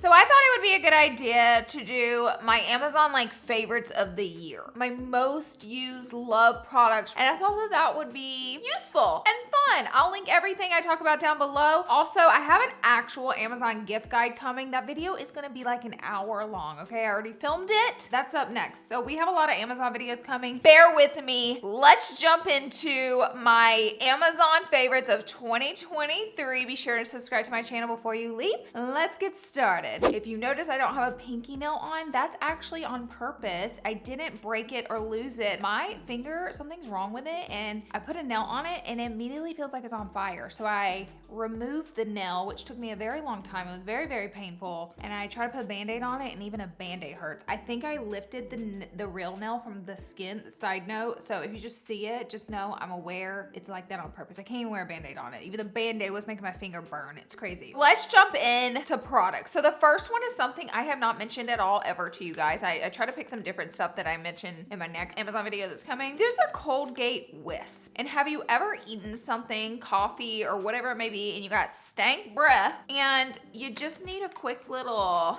So I thought it would be a good idea to do my Amazon like favorites of the year. My most used love products. And I thought that that would be useful and fun. I'll link everything I talk about down below. Also, I have an actual Amazon gift guide coming. That video is gonna be like an hour long, okay? I already filmed it. That's up next. So we have a lot of Amazon videos coming. Bear with me. Let's jump into my Amazon favorites of 2023. Be sure to subscribe to my channel before you leave. Let's get started. If you notice I don't have a pinky nail on, that's actually on purpose. I didn't break it or lose it. My finger, something's wrong with it, and I put a nail on it and it immediately feels like it's on fire. So I removed the nail, which took me a very long time. It was very, very painful. And I tried to put a Band-Aid on it, and even a Band-Aid hurts. I think I lifted the real nail from the skin, side note. So if you just see it, just know I'm aware it's like that on purpose. I can't even wear a Band-Aid on it. Even the Band-Aid was making my finger burn. It's crazy. Let's jump into products. So the first one is something I have not mentioned at all ever to you guys. I try to pick some different stuff that I mention in my next Amazon video that's coming. There's a Colgate Wisp. And have you ever eaten something, coffee or whatever it may be, and you got stank breath and you just need a quick little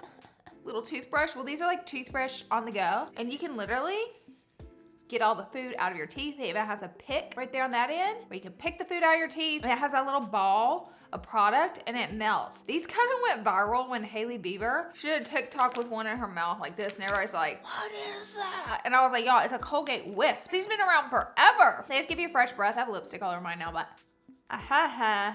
toothbrush? Well, these are like toothbrush on the go, and you can literally get all the food out of your teeth. It even has a pick right there on that end where you can pick the food out of your teeth. And it has that little ball of product and it melts. These kind of went viral when Hailey Bieber, she did a TikTok with one in her mouth like this, and everybody's like, what is that? And I was like, y'all, it's a Colgate Wisp. These have been around forever. They just give you fresh breath. I have lipstick all over mine now, but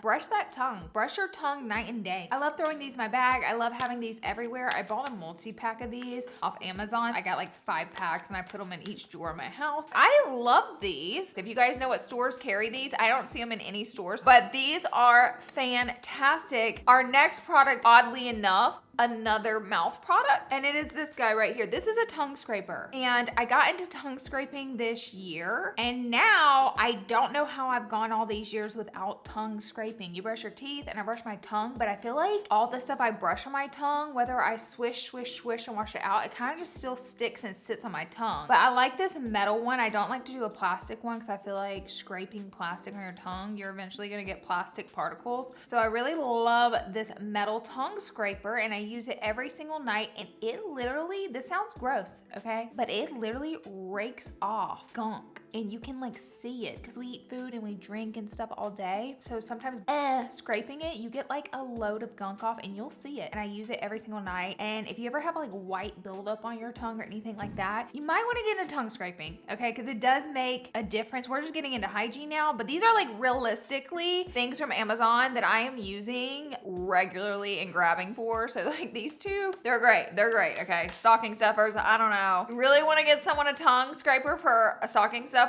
brush that tongue. Brush your tongue night and day. I love throwing these in my bag. I love having these everywhere. I bought a multi-pack of these off Amazon. I got like 5 packs and I put them in each drawer of my house. I love these. If you guys know what stores carry these, I don't see them in any stores, but these are fantastic. Our next product, oddly enough, another mouth product, and it is this guy right here. This is a tongue scraper, and I got into tongue scraping this year, and now I don't know how I've gone all these years without tongue scraping. You brush your teeth and I brush my tongue, but I feel like all the stuff I brush on my tongue, whether I swish and wash it out, it kind of just still sticks and sits on my tongue. But I like this metal one. I don't like to do a plastic one because I feel like scraping plastic on your tongue, you're eventually gonna get plastic particles. So I really love this metal tongue scraper, and I use it every single night, and it literally, this sounds gross, okay? But it literally rakes off gunk, and you can like see it because we eat food and we drink and stuff all day. So sometimes scraping it, you get like a load of gunk off and you'll see it. And I use it every single night. And if you ever have like white buildup on your tongue or anything like that, you might want to get into tongue scraping, okay? Because it does make a difference. We're just getting into hygiene now, but these are like realistically things from Amazon that I am using regularly and grabbing for. So like these two, they're great. They're great, okay? Stocking stuffers, I don't know. You really want to get someone a tongue scraper for a stocking stuffer?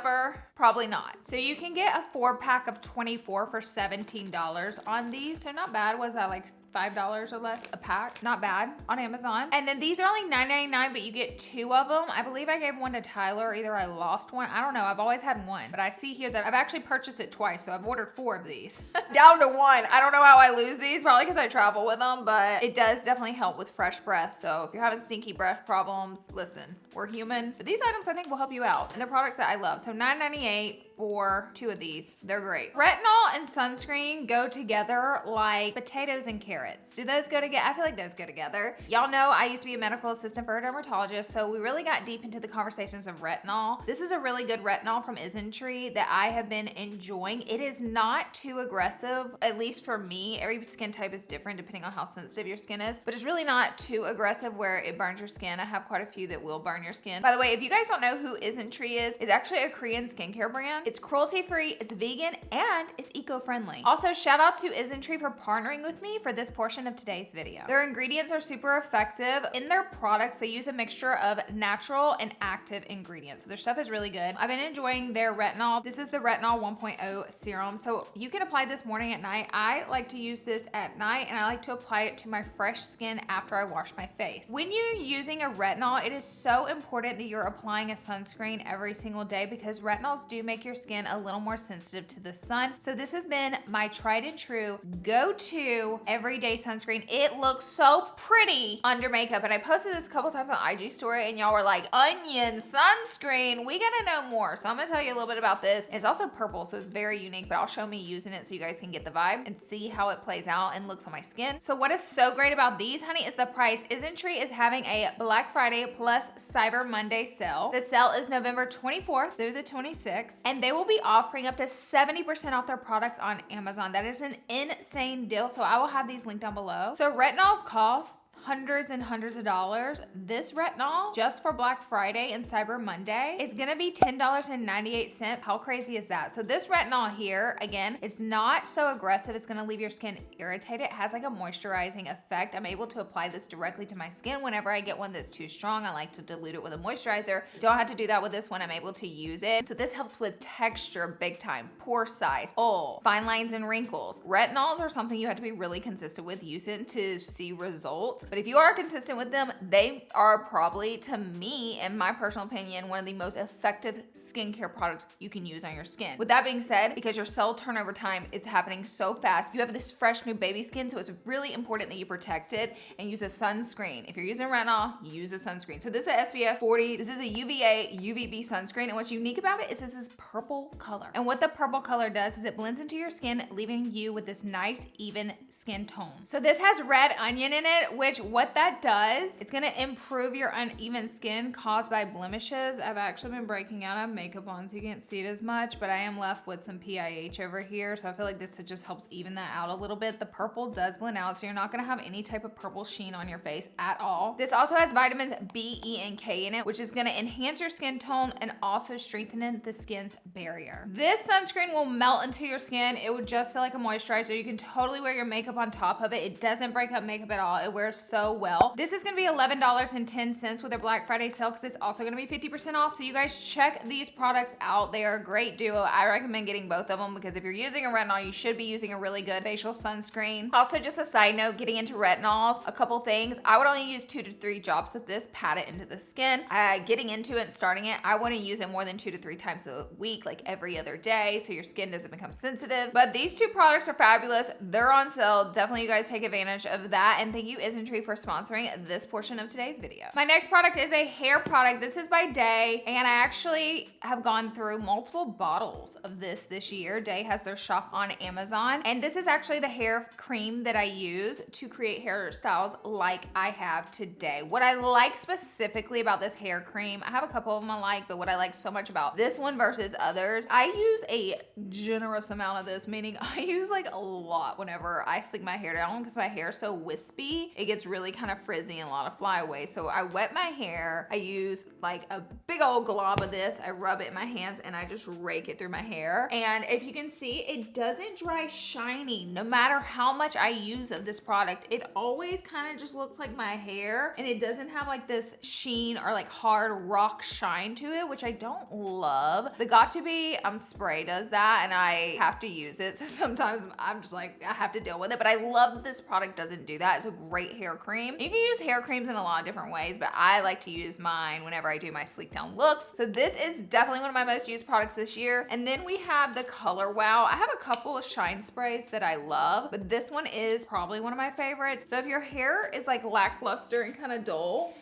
Probably not. So you can get a 4-pack of 24 for $17 on these. So not bad. Was that like $5 or less a pack? Not bad on Amazon. And then these are only $9.99, but you get 2 of them. I believe I gave one to Tyler. Either I lost one. I don't know. I've always had one, but I see here that I've actually purchased it twice. So I've ordered 4 of these. Down to 1. I don't know how I lose these. Probably because I travel with them, but it does definitely help with fresh breath. So if you're having stinky breath problems, listen, we're human. But these items I think will help you out. And they're products that I love. So $9.98 for 2 of these. They're great. Retinol and sunscreen go together like potatoes and carrots. Do those go together? I feel like those go together. Y'all know I used to be a medical assistant for a dermatologist, so we really got deep into the conversations of retinol. This is a really good retinol from Didnt that I have been enjoying. It is not too aggressive, at least for me. Every skin type is different depending on how sensitive your skin is, but it's really not too aggressive where it burns your skin. I have quite a few that will burn your skin. By the way, if you guys don't know who Didnt is, it's actually a Korean skincare brand. It's cruelty-free, it's vegan, and it's eco-friendly. Also, shout out to Didnt for partnering with me for this portion of today's video. Their ingredients are super effective. In their products, they use a mixture of natural and active ingredients. So their stuff is really good. I've been enjoying their retinol. This is the Retinol 1.0 serum. So you can apply this morning at night. I like to use this at night, and I like to apply it to my fresh skin after I wash my face. When you're using a retinol, it is so important that you're applying a sunscreen every single day because retinols do make your skin a little more sensitive to the sun. So this has been my tried and true go-to everyday sunscreen. It looks so pretty under makeup, and I posted this a couple times on IG story, and y'all were like, onion sunscreen, we gotta know more. So I'm gonna tell you a little bit about this. It's also purple, so it's very unique, but I'll show me using it so you guys can get the vibe and see how it plays out and looks on my skin. So what is so great about these, honey, is the price. Isntree is having a Black Friday plus Cyber Monday sale. The sale is November 24th through the 26th, and they will be offering up to 70% off their products on Amazon. That is an insane deal. So I will have these linked down below. So retinols cost hundreds and hundreds of dollars. This retinol, just for Black Friday and Cyber Monday, is gonna be $10.98. How crazy is that? So this retinol here, again, it's not so aggressive. It's gonna leave your skin irritated. It has like a moisturizing effect. I'm able to apply this directly to my skin. Whenever I get one that's too strong, I like to dilute it with a moisturizer. Don't have to do that with this one. I'm able to use it. So this helps with texture big time, pore size, fine lines and wrinkles. Retinols are something you have to be really consistent with using to see results. But if you are consistent with them, they are probably, to me, in my personal opinion, one of the most effective skincare products you can use on your skin. With that being said, because your cell turnover time is happening so fast, you have this fresh new baby skin, so it's really important that you protect it and use a sunscreen. If you're using retinol, use a sunscreen. So this is a SPF 40. This is a UVA UVB sunscreen, and what's unique about it is this is purple color. And what the purple color does is it blends into your skin, leaving you with this nice, even skin tone. So this has red onion in it, which what that does, it's gonna improve your uneven skin caused by blemishes. I've actually been breaking out of makeup on, so you can't see it as much, but I am left with some PIH over here, so I feel like this just helps even that out a little bit. The purple does blend out, so you're not gonna have any type of purple sheen on your face at all. This also has vitamins B, E, and K in it, which is gonna enhance your skin tone and also strengthen the skin's barrier. This sunscreen will melt into your skin. It would just feel like a moisturizer. You can totally wear your makeup on top of it. It doesn't break up makeup at all. It wears so well. This is gonna be $11.10 with their Black Friday sale, because it's also gonna be 50% off. So you guys check these products out. They are a great duo. I recommend getting both of them, because if you're using a retinol, you should be using a really good facial sunscreen. Also, just a side note, getting into retinols, a couple things. I would only use 2 to 3 drops of this, pat it into the skin. Getting into it and starting it, I wouldn't use it more than 2 to 3 times a week, like every other day, so your skin doesn't become sensitive. But these two products are fabulous. They're on sale. Definitely you guys take advantage of that. And thank you, Isntree, for sponsoring this portion of today's video. My next product is a hair product. This is by Day, and I actually have gone through multiple bottles of this year. Day has their shop on Amazon, and this is actually the hair cream that I use to create hairstyles like I have today. What I like specifically about this hair cream, I have a couple of them I like, but what I like so much about this one versus others, I use a generous amount of this, meaning I use like a lot whenever I slick my hair down, because my hair is so wispy. It gets really kind of frizzy and a lot of flyaways. So I wet my hair. I use like a big old glob of this. I rub it in my hands and I just rake it through my hair. And if you can see, it doesn't dry shiny. No matter how much I use of this product, it always kind of just looks like my hair, and it doesn't have like this sheen or like hard rock shine to it, which I don't love. The Got2b spray does that, and I have to use it. So sometimes I'm just like, I have to deal with it, but I love that this product doesn't do that. It's a great hair cream. You can use hair creams in a lot of different ways, but I like to use mine whenever I do my sleek down looks. So this is definitely one of my most used products this year. And then we have the Color Wow. I have a couple of shine sprays that I love, but this one is probably one of my favorites. So if your hair is like lackluster and kind of dull,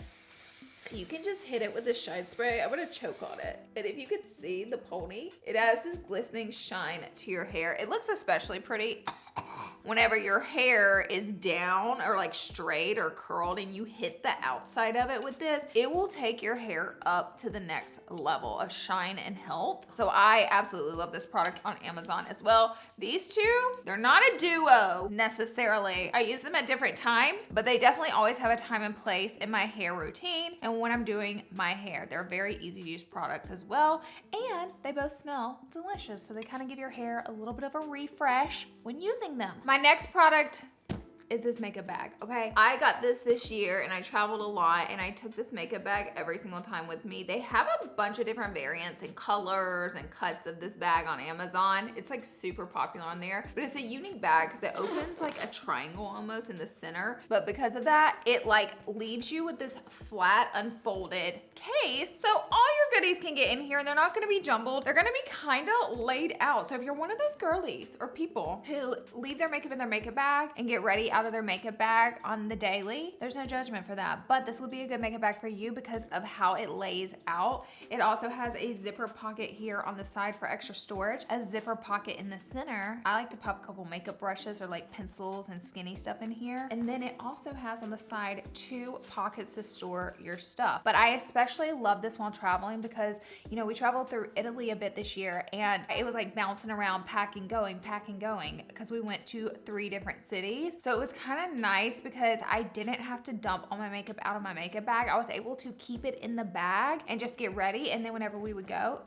you can just hit it with this shine spray. I'm gonna choke on it. And if you could see the pony, it has this glistening shine to your hair. It looks especially pretty whenever your hair is down or like straight or curled and you hit the outside of it with this. It will take your hair up to the next level of shine and health. So I absolutely love this product on Amazon as well. These two, they're not a duo necessarily. I use them at different times, but they definitely always have a time and place in my hair routine and when I'm doing my hair. They're very easy to use products as well, and they both smell delicious. So they kind of give your hair a little bit of a refresh when using them. My next product is this makeup bag, okay? I got this year and I traveled a lot and I took this makeup bag every single time with me. They have a bunch of different variants and colors and cuts of this bag on Amazon. It's like super popular on there, but it's a unique bag because it opens like a triangle almost in the center. But because of that, it like leaves you with this flat unfolded case. So all your goodies can get in here and they're not gonna be jumbled. They're gonna be kind of laid out. So if you're one of those girlies or people who leave their makeup in their makeup bag and get ready out of their makeup bag on the daily, there's no judgment for that. But this would be a good makeup bag for you because of how it lays out. It also has a zipper pocket here on the side for extra storage, a zipper pocket in the center. I like to pop a couple makeup brushes or like pencils and skinny stuff in here. And then it also has on the side 2 pockets to store your stuff. But I especially love this while traveling because, you know, we traveled through Italy a bit this year and it was like bouncing around, packing, going, because we went to 3 different cities. So it was kind of nice because I didn't have to dump all my makeup out of my makeup bag. I was able to keep it in the bag and just get ready. And then whenever we would go,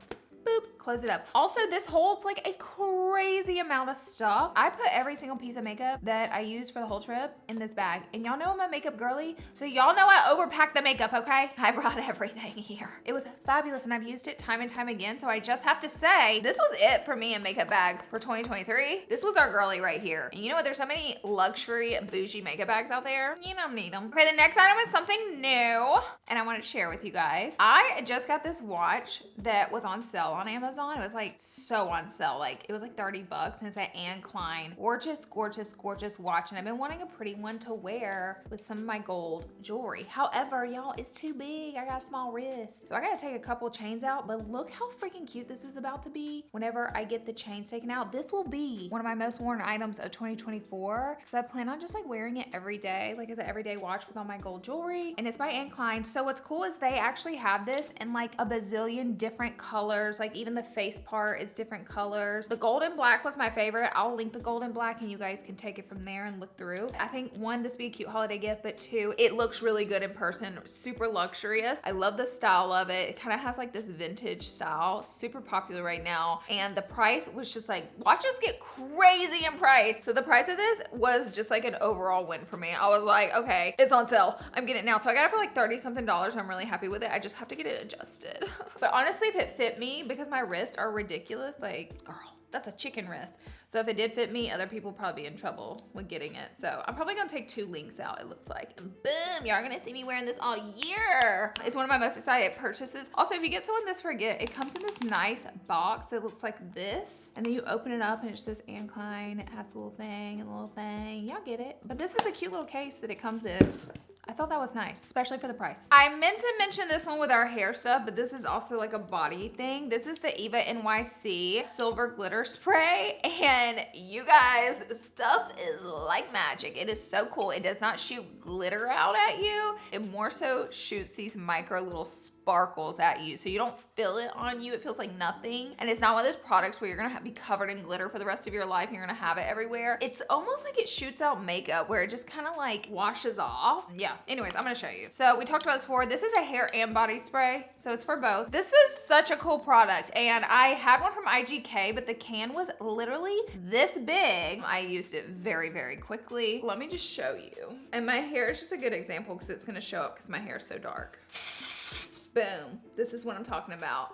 boop, close it up. Also, this holds like a crazy amount of stuff. I put every single piece of makeup that I used for the whole trip in this bag. And y'all know I'm a makeup girly, so y'all know I overpack the makeup, okay? I brought everything here. It was fabulous and I've used it time and time again, so I just have to say, this was it for me in makeup bags for 2023. This was our girly right here. And you know what? There's so many luxury bougie makeup bags out there. You don't need them. Okay, the next item is something new and I want to share with you guys. I just got this watch that was on sale on Amazon. It was like so on sale. Like it was like 30 bucks and it's an Anne Klein. Gorgeous, gorgeous, gorgeous watch. And I've been wanting a pretty one to wear with some of my gold jewelry. However, y'all, it's too big. I got a small wrist. So I gotta take a couple chains out, but look how freaking cute this is about to be whenever I get the chains taken out. This will be one of my most worn items of 2024 because I plan on just like wearing it every day, like as an everyday watch with all my gold jewelry. And it's by Anne Klein. So what's cool is they actually have this in like a bazillion different colors. Like even the face part is different colors. The gold and black was my favorite. I'll link the gold and black and you guys can take it from there and look through. I think 1, this would be a cute holiday gift, but 2, it looks really good in person. Super luxurious. I love the style of it. It kind of has like this vintage style. Super popular right now. And the price was just like, watches get crazy in price. So the price of this was just like an overall win for me. I was like, okay, it's on sale. I'm getting it now. So I got it for like 30 something dollars. I'm really happy with it. I just have to get it adjusted. But honestly, if it fit me, because my wrists are ridiculous, like, girl, that's a chicken wrist. So if it did fit me, other people probably be in trouble with getting it. So I'm probably gonna take 2 links out, it looks like. And boom, y'all are gonna see me wearing this all year. It's one of my most excited purchases. Also, if you get someone this for a gift, it comes in this nice box. It looks like this. And then you open it up and it just says Anne Klein. It has a little thing and a little thing. Y'all get it. But this is a cute little case that it comes in. I thought that was nice, especially for the price. I meant to mention this one with our hair stuff, but this is also like a body thing. This is the Eva NYC Silver Glitter Spray. And you guys, this stuff is like magic. It is so cool. It does not shoot glitter out at you. It more so shoots these micro little sparkles at you. So you don't feel it on you. It feels like nothing. And it's not one of those products where you're gonna be covered in glitter for the rest of your life and you're gonna have it everywhere. It's almost like it shoots out makeup where it just kind of like washes off. Yeah, anyways, I'm gonna show you. So we talked about this before. This is a hair and body spray. So it's for both. This is such a cool product. And I had one from IGK, but the can was literally this big. I used it very, very quickly. Let me just show you. And my hair is just a good example because it's gonna show up because my hair is so dark. Boom. This is what I'm talking about.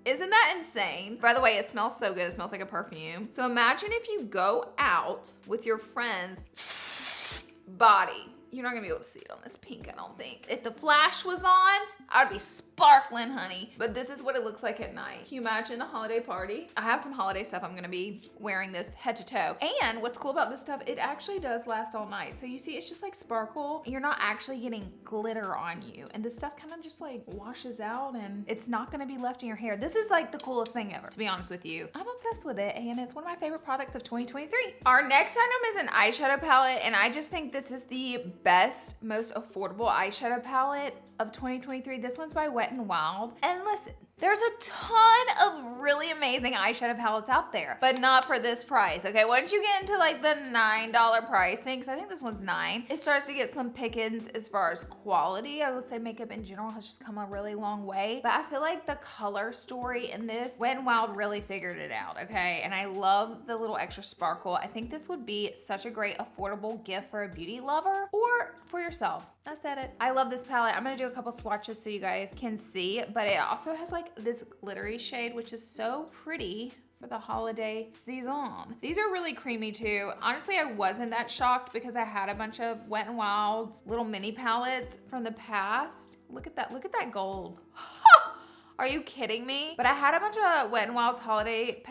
Isn't that insane? By the way, it smells so good. It smells like a perfume. So imagine if you go out with your friends' body. You're not gonna be able to see it on this pink, I don't think. If the flash was on, I'd be sparkling, honey. But this is what it looks like at night. Can you imagine a holiday party? I have some holiday stuff. I'm gonna be wearing this head to toe. And what's cool about this stuff, it actually does last all night. So you see, it's just like sparkle. And you're not actually getting glitter on you. And this stuff kind of just like washes out and it's not gonna be left in your hair. This is like the coolest thing ever, to be honest with you. I'm obsessed with it and it's one of my favorite products of 2023. Our next item is an eyeshadow palette. And I just think this is the best, most affordable eyeshadow palette of 2023. This one's by Wet n Wild. And listen, There's a ton of really amazing eyeshadow palettes out there, but not for this price, okay? Once you get into like the $9 pricing, because I think this one's $9, it starts to get some pickings as far as quality. I will say makeup in general has just come a really long way, but I feel like the color story in this, Wet n Wild really figured it out, okay? And I love the little extra sparkle. I think this would be such a great affordable gift for a beauty lover or for yourself. I said it. I love this palette. I'm gonna do a couple swatches so you guys can see, but it also has like this glittery shade, which is so pretty for the holiday season. These are really creamy too. Honestly, I wasn't that shocked because I had a bunch of Wet n Wild little mini palettes from the past. Look at that gold. Are you kidding me? But I had a bunch of Wet n Wild's holiday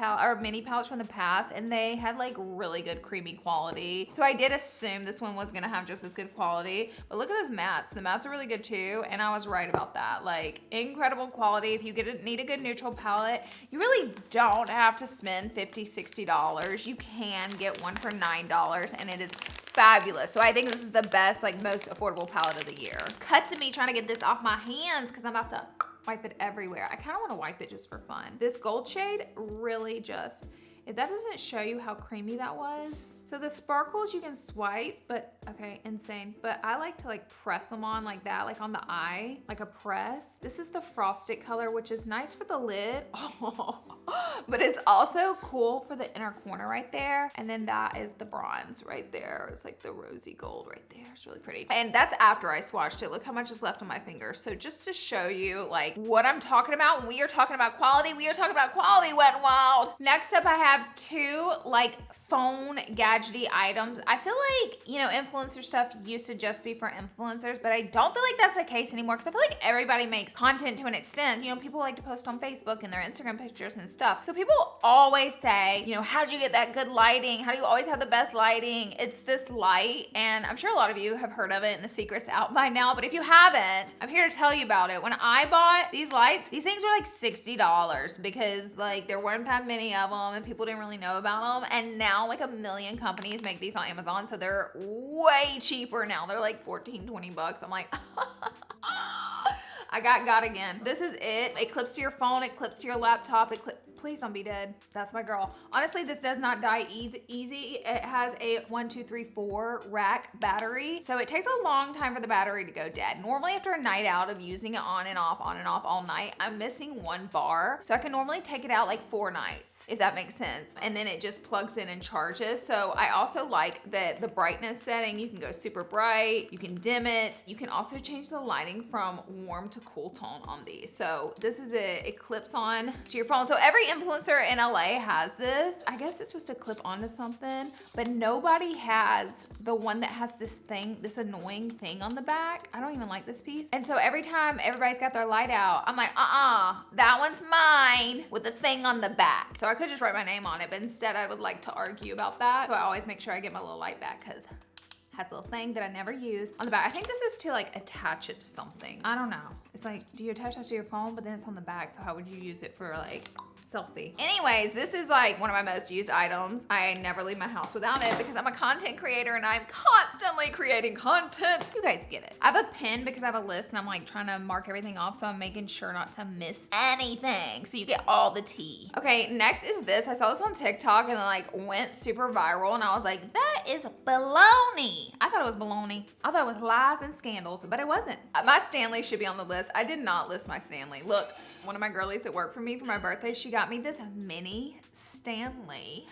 mini palettes from the past, and they had like really good creamy quality. So I did assume this one was gonna have just as good quality. But look at those mattes. The mattes are really good too, and I was right about that. Like, incredible quality. If you need a good neutral palette, you really don't have to spend $50, $60. You can get one for $9, and it is fabulous. So I think this is the best, like most affordable palette of the year. Cut to me trying to get this off my hands because I'm about to wipe it everywhere. I kind of want to wipe it just for fun. This gold shade really just, if that doesn't show you how creamy that was. So the sparkles you can swipe, but okay, insane. But I like to like press them on like that, like on the eye, like a press. This is the frosted color, which is nice for the lid. Oh, but it's also cool for the inner corner right there. And then that is the bronze right there. It's like the rosy gold right there. It's really pretty. And that's after I swatched it. Look how much is left on my finger. So just to show you like what I'm talking about, when we are talking about quality, we are talking about quality, Wet n Wild. Next up, I have two like phone gadgety items. I feel like, you know, influencer stuff used to just be for influencers, but I don't feel like that's the case anymore because I feel like everybody makes content to an extent. You know, people like to post on Facebook and their Instagram pictures and stuff. So people always say, you know, how'd you get that good lighting? How do you always have the best lighting? It's this light, and I'm sure a lot of you have heard of it and the secret's out by now, but if you haven't, I'm here to tell you about it. When I bought these lights, these things were like $60 because like there weren't that many of them and people didn't really know about them, and now like a million companies make these on Amazon, so they're way cheaper now. They're like 14, 20 bucks. I'm like, I got again. This is it. It clips to your phone, it clips to your laptop, please don't be dead. That's my girl. Honestly, this does not die easy. It has a 1, 2, 3, 4 rack battery. So it takes a long time for the battery to go dead. Normally after a night out of using it on and off all night, I'm missing 1 bar. So I can normally take it out like 4 nights, if that makes sense. And then it just plugs in and charges. So I also like that the brightness setting, you can go super bright, you can dim it. You can also change the lighting from warm to cool tone on these. So this is it clips on to your phone. So every influencer in LA has this. I guess it's supposed to clip onto something, but nobody has the one that has this thing, this annoying thing on the back. I don't even like this piece. And so every time everybody's got their light out, I'm like, that one's mine with the thing on the back. So I could just write my name on it, but instead I would like to argue about that. So I always make sure I get my little light back because has a little thing that I never use on the back. I think this is to like attach it to something. I don't know. It's like, do you attach that to your phone? But then it's on the back, so how would you use it for like selfie? Anyways, this is like one of my most used items. I never leave my house without it because I'm a content creator and I'm constantly creating content. You guys get it. I have a pen because I have a list and I'm like trying to mark everything off, so I'm making sure not to miss anything so you get all the tea. Okay, next is this. I saw this on TikTok and it like went super viral and I was like, that is baloney. I thought it was baloney. I thought it was lies and scandals, but it wasn't. My Stanley should be on the list. I did not list my Stanley. Look, one of my girlies that worked for me for my birthday, she got me this mini Stanley.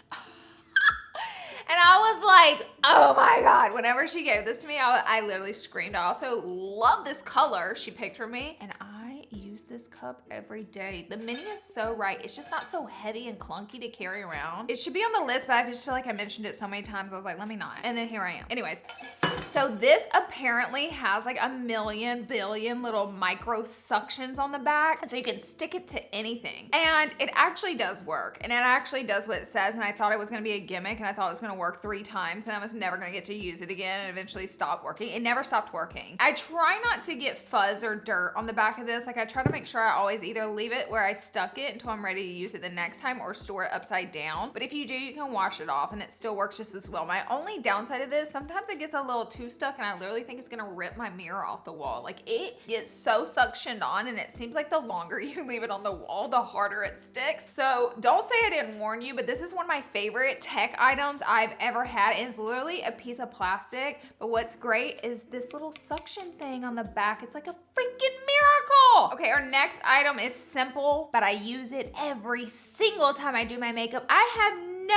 And I was like, oh my God. Whenever she gave this to me, I literally screamed. I also love this color she picked for me. And I use this cup every day. The mini is so right. It's just not so heavy and clunky to carry around. It should be on the list, but I just feel like I mentioned it so many times. I was like, let me not. And then here I am. Anyways, so this apparently has like a million billion little micro suctions on the back. So you can stick it to anything. And it actually does work. And it actually does what it says. And I thought it was gonna be a gimmick and I thought it was gonna work 3 times and I was never gonna get to use it again and eventually stop working. It never stopped working. I try not to get fuzz or dirt on the back of this. Like I try to make sure I always either leave it where I stuck it until I'm ready to use it the next time or store it upside down. But if you do, you can wash it off and it still works just as well. My only downside of this, sometimes it gets a little too stuck and I literally think it's gonna rip my mirror off the wall. Like it gets so suctioned on and it seems like the longer you leave it on the wall, the harder it sticks. So don't say I didn't warn you, but this is one of my favorite tech items I've ever had. It's literally a piece of plastic, but what's great is this little suction thing on the back. It's like a freaking miracle. Okay, our next item is simple, but I use it every single time I do my makeup. I have no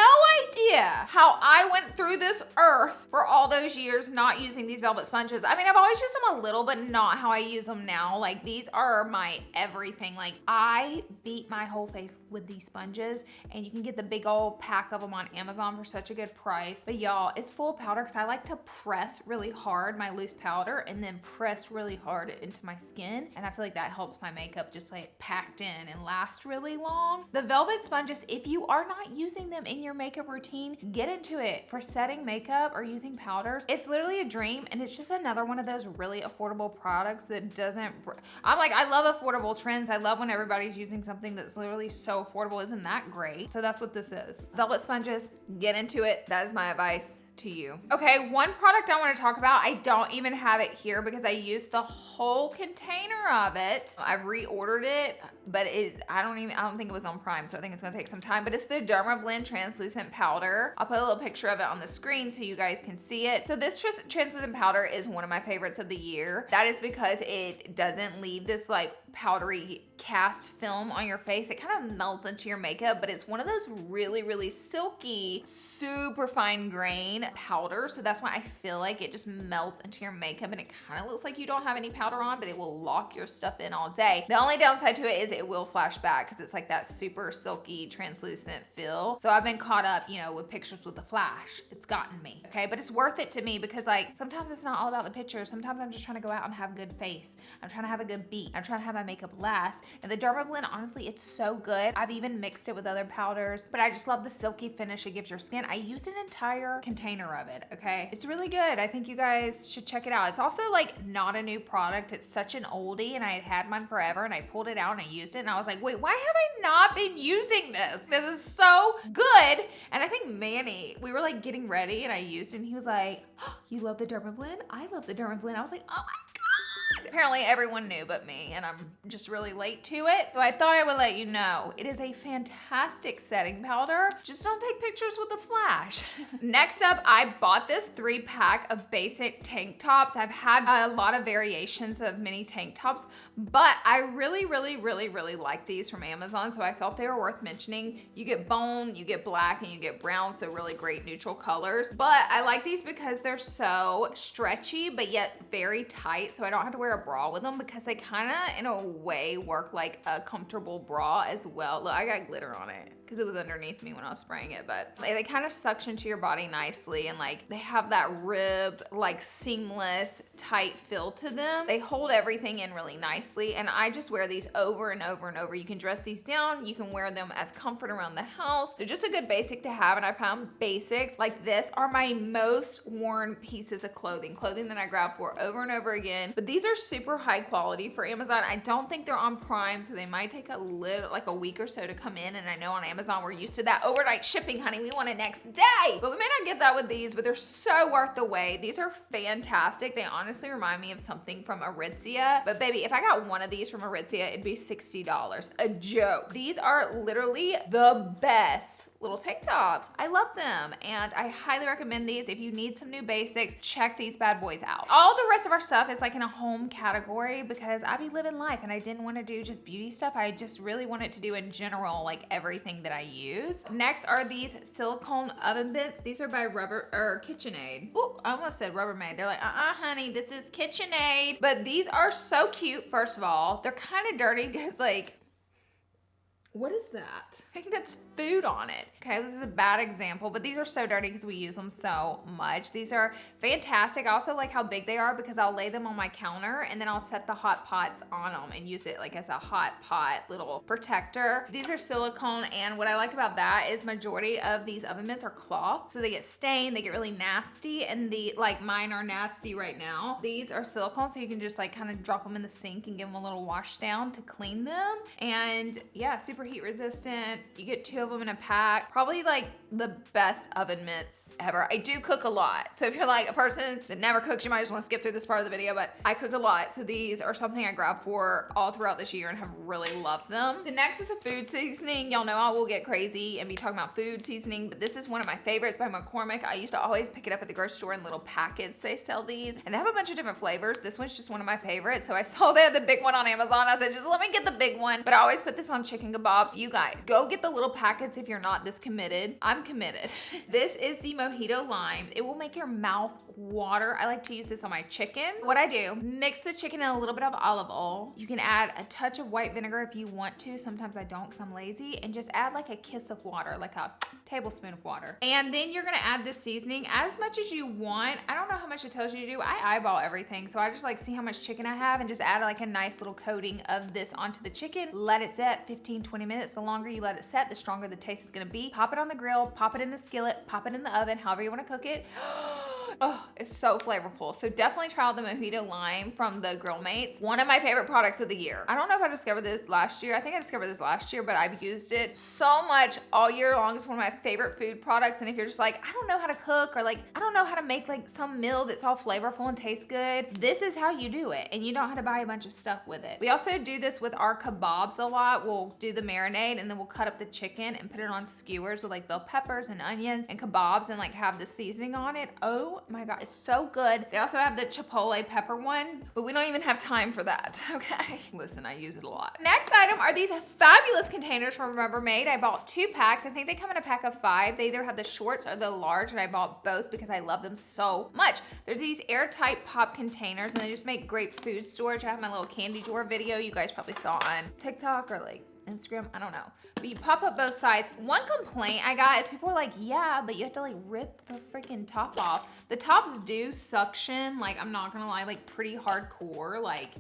idea how I went through this earth for all those years not using these velvet sponges. I mean, I've always used them a little, but not how I use them now. Like these are my everything. Like I beat my whole face with these sponges and you can get the big old pack of them on Amazon for such a good price. But y'all, it's full of powder because I like to press really hard my loose powder and then press really hard into my skin. And I feel like that helps my makeup just like packed in and last really long. The velvet sponges, if you are not using them in your makeup routine, get into it for setting makeup or using powders. It's literally a dream and it's just another one of those really affordable products that doesn't, I love affordable trends. I love when everybody's using something that's literally so affordable. Isn't that great? So that's what this is. Velvet sponges, get into it. That is my advice to you. Okay, one product I want to talk about, I don't even have it here because I used the whole container of it. I've reordered it, but I don't think it was on Prime, so I think it's gonna take some time, but it's the Dermablend translucent powder. I'll put a little picture of it on the screen so you guys can see it. So this translucent powder is one of my favorites of the year. That is because it doesn't leave this like powdery cast film on your face. It kind of melts into your makeup, but it's one of those really, really silky, super fine grain powder. So that's why I feel like it just melts into your makeup and it kind of looks like you don't have any powder on, but it will lock your stuff in all day. The only downside to it is it will flash back because it's like that super silky, translucent feel. So I've been caught up, you know, with pictures with the flash. It's gotten me, okay? But it's worth it to me because like sometimes it's not all about the picture. Sometimes I'm just trying to go out and have a good face. I'm trying to have a good beat. I'm trying to have my makeup last. And the Dermablend, honestly, it's so good. I've even mixed it with other powders, but I just love the silky finish it gives your skin. I used an entire container of it, okay? It's really good. I think you guys should check it out. It's also like not a new product. It's such an oldie and I had had mine forever and I pulled it out and I used it and I was like, wait, why have I not been using this? This is so good. And I think Manny, we were like getting ready and I used it and he was like, oh, you love the Dermablend? I love the Dermablend. I was like, oh my God. Apparently everyone knew but me and I'm just really late to it. So I thought I would let you know. It is a fantastic setting powder. Just don't take pictures with the flash. Next up, I bought this 3-pack of basic tank tops. I've had a lot of variations of mini tank tops, but I really, really, really, really like these from Amazon. So I thought they were worth mentioning. You get bone, you get black, and you get brown. So really great neutral colors. But I like these because they're so stretchy, but yet very tight. So I don't have to wear a bra with them because they kind of in a way work like a comfortable bra as well. Look, I got glitter on it because it was underneath me when I was spraying it, but they kind of suction to your body nicely and like they have that ribbed, like seamless, tight feel to them. They hold everything in really nicely and I just wear these over and over and over. You can dress these down, you can wear them as comfort around the house. They're just a good basic to have and I found basics like this are my most worn pieces of clothing that I grab for over and over again. But these are super high quality for Amazon. I don't think they're on Prime, so they might take a little, like a week or so to come in. And I know on Amazon, we're used to that overnight shipping, honey. We want it next day. But we may not get that with these, but they're so worth the wait. These are fantastic. They honestly remind me of something from Aritzia. But baby, if I got one of these from Aritzia, it'd be $60. A joke. These are literally the best little tank tops. I love them and I highly recommend these. If you need some new basics, check these bad boys out. All the rest of our stuff is like in a home category because I be living life and I didn't want to do just beauty stuff. I just really wanted to do in general like everything that I use. Next are these silicone oven mitts. These are by KitchenAid. Ooh, I almost said Rubbermaid. They're like, honey, this is KitchenAid. But these are so cute, first of all. They're kind of dirty because like What is that? I think that's food on it. Okay, this is a bad example, but these are so dirty because we use them so much. These are fantastic. I also like how big they are because I'll lay them on my counter and then I'll set the hot pots on them and use it like as a hot pot little protector. These are silicone, and what I like about that is majority of these oven mitts are cloth, so they get stained, they get really nasty, and like mine are nasty right now. These are silicone, so you can just like kind of drop them in the sink and give them a little wash down to clean them. And yeah, super heat resistant. You get 2 of them in a pack. Probably like the best oven mitts ever. I do cook a lot, so if you're like a person that never cooks, you might just want to skip through this part of the video, but I cook a lot, so these are something I grab for all throughout this year and have really loved them. The next is a food seasoning. Y'all know I will get crazy and be talking about food seasoning, but this is one of my favorites by McCormick. I used to always pick it up at the grocery store in little packets. They sell these, and they have a bunch of different flavors. This one's just one of my favorites, so I saw they had the big one on Amazon. I said, just let me get the big one, but I always put this on chicken kebabs. You guys, go get the little packets if you're not this committed. I'm committed. This is the Mojito Lime. It will make your mouth water. I like to use this on my chicken. What I do, mix the chicken in a little bit of olive oil. You can add a touch of white vinegar if you want to. Sometimes I don't because I'm lazy. And just add like a kiss of water, like a tablespoon of water. And then you're gonna add this seasoning as much as you want. I don't know how much it tells you to do. I eyeball everything. So I just like see how much chicken I have and just add like a nice little coating of this onto the chicken. Let it set 15, 20 minutes. The longer you let it set, the stronger the taste is gonna be. Pop it on the grill, pop it in the skillet, pop it in the oven, however you wanna cook it. Oh, it's so flavorful. So definitely try out the Mojito Lime from the Grill Mates. One of my favorite products of the year. I don't know if I discovered this last year. I think I discovered this last year, but I've used it so much all year long. It's one of my favorite food products. And if you're just like, I don't know how to cook, or like, I don't know how to make like some meal that's all flavorful and tastes good, this is how you do it. And you don't have to buy a bunch of stuff with it. We also do this with our kebabs a lot. We'll do the marinade and then we'll cut up the chicken and put it on skewers with like bell peppers and onions and kebabs and like have the seasoning on it. Oh my God, it's so good. They also have the chipotle pepper one, but we don't even have time for that, okay? Listen, I use it a lot. Next item are these fabulous containers from Rubbermaid. I bought 2 packs. I think they come in a pack of 5. They either have the shorts or the large, and I bought both because I love them so much. There's these airtight pop containers, and they just make great food storage. I have my little candy drawer video you guys probably saw on TikTok or like Instagram, I don't know. But you pop up both sides. One complaint I got is people are like, yeah, but you have to like rip the freaking top off. The tops do suction, like I'm not gonna lie, like pretty hardcore, like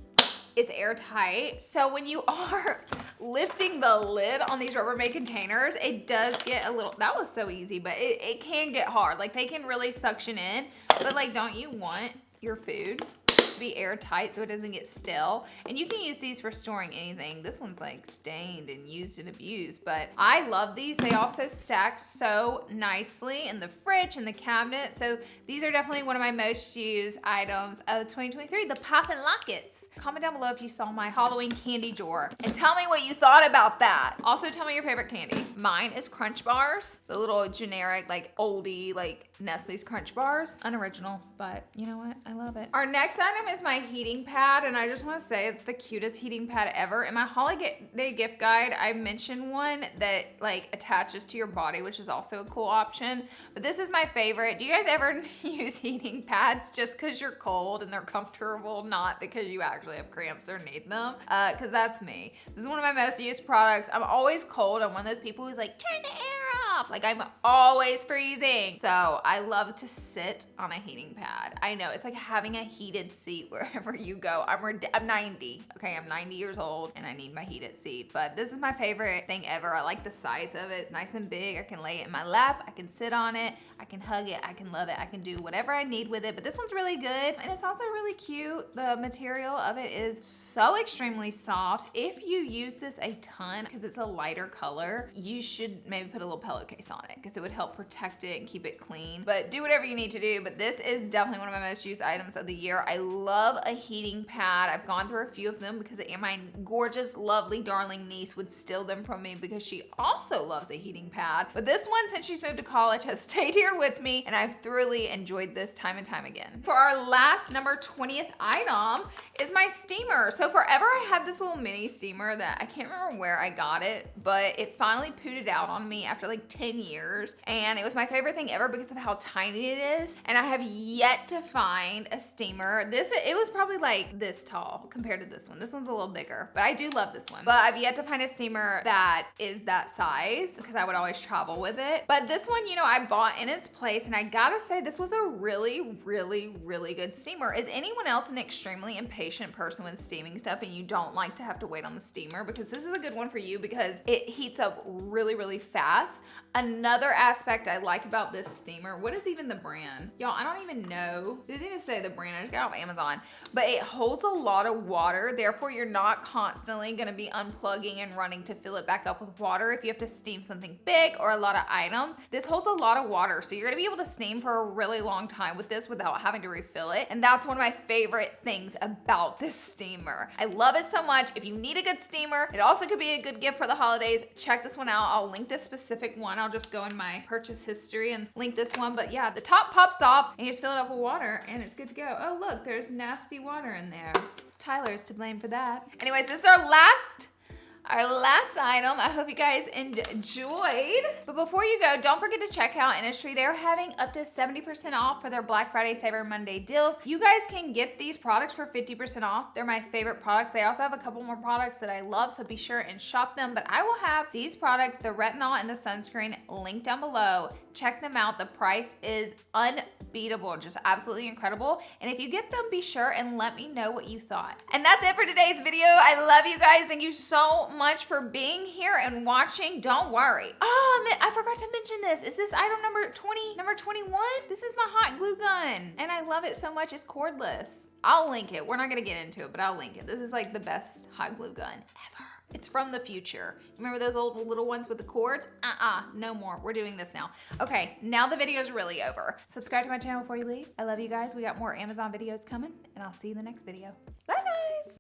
it's airtight. So when you are lifting the lid on these Rubbermaid containers, it does get a little, that was so easy, but it can get hard. Like they can really suction in, but like don't you want your food to be airtight so it doesn't get stale? And you can use these for storing anything. This one's like stained and used and abused, but I love these. They also stack so nicely in the fridge and the cabinet. So these are definitely one of my most used items of 2023, the Popin lockets. Comment down below if you saw my Halloween candy drawer and tell me what you thought about that. Also tell me your favorite candy. Mine is Crunch Bars, the little generic like oldie like Nestle's Crunch Bars. Unoriginal, but you know what? I love it. Our next item is my heating pad, and I just want to say it's the cutest heating pad ever. In my holiday gift guide, I mentioned one that like attaches to your body, which is also a cool option. But this is my favorite. Do you guys ever use heating pads just because you're cold and they're comfortable, not because you actually have cramps or need them? Because that's me. This is one of my most used products. I'm always cold. I'm one of those people who's like, turn the air off. Like I'm always freezing. So I love to sit on a heating pad. I know it's like having a heated seat wherever you go. I'm 90. Okay, I'm 90 years old and I need my heated seat. But this is my favorite thing ever. I like the size of it. It's nice and big. I can lay it in my lap. I can sit on it. I can hug it. I can love it. I can do whatever I need with it. But this one's really good and it's also really cute. The material of it is so extremely soft. If you use this a ton, because it's a lighter color, you should maybe put a little pillowcase on it because it would help protect it and keep it clean. But do whatever you need to do. But this is definitely one of my most used items of the year. I love a heating pad. I've gone through a few of them because my gorgeous, lovely, darling niece would steal them from me because she also loves a heating pad. But this one, since she's moved to college, has stayed here with me and I've thoroughly enjoyed this time and time again. For our last number 20th item is my steamer. So forever I had this little mini steamer that I can't remember where I got it, but it finally pooted out on me after like 10 years. And it was my favorite thing ever because of how tiny it is. And I have yet to find a steamer. It was probably like this tall compared to this one. This one's a little bigger, but I do love this one. But I've yet to find a steamer that is that size because I would always travel with it. But this one, you know, I bought in its place, and I gotta say this was a really, really, really good steamer. Is anyone else an extremely impatient person with steaming stuff and you don't like to have to wait on the steamer? Because this is a good one for you because it heats up really, really fast. Another aspect I like about this steamer, what is even the brand? Y'all, I don't even know. It doesn't even say the brand. I just got it off Amazon. But it holds a lot of water. Therefore, you're not constantly gonna be unplugging and running to fill it back up with water if you have to steam something big or a lot of items. This holds a lot of water, so you're gonna be able to steam for a really long time with this without having to refill it. And that's one of my favorite things about this steamer. I love it so much. If you need a good steamer, it also could be a good gift for the holidays. Check this one out. I'll link this specific one. I'll just go in my purchase history and link this one. But yeah, the top pops off and you just fill it up with water and it's good to go. Oh, look, there's nasty water in there. Tyler's to blame for that. Anyways, this is our last item. I hope you guys enjoyed. But before you go, don't forget to check out Industry. They're having up to 70% off for their Black Friday, Cyber Monday deals. You guys can get these products for 50% off. They're my favorite products. They also have a couple more products that I love, so be sure and shop them. But I will have these products, the retinol and the sunscreen, linked down below. Check them out. The price is unbeatable, just absolutely incredible. And if you get them, be sure and let me know what you thought. And that's it for today's video. I love you guys. Thank you so much for being here and watching. Don't worry. Oh, I forgot to mention this. Is this item number 20, number 21? This is my hot glue gun. And I love it so much. It's cordless. I'll link it. We're not gonna get into it, but I'll link it. This is like the best hot glue gun ever. It's from the future. Remember those old little ones with the cords? No more. We're doing this now. Okay, now the video's really over. Subscribe to my channel before you leave. I love you guys. We got more Amazon videos coming, and I'll see you in the next video. Bye.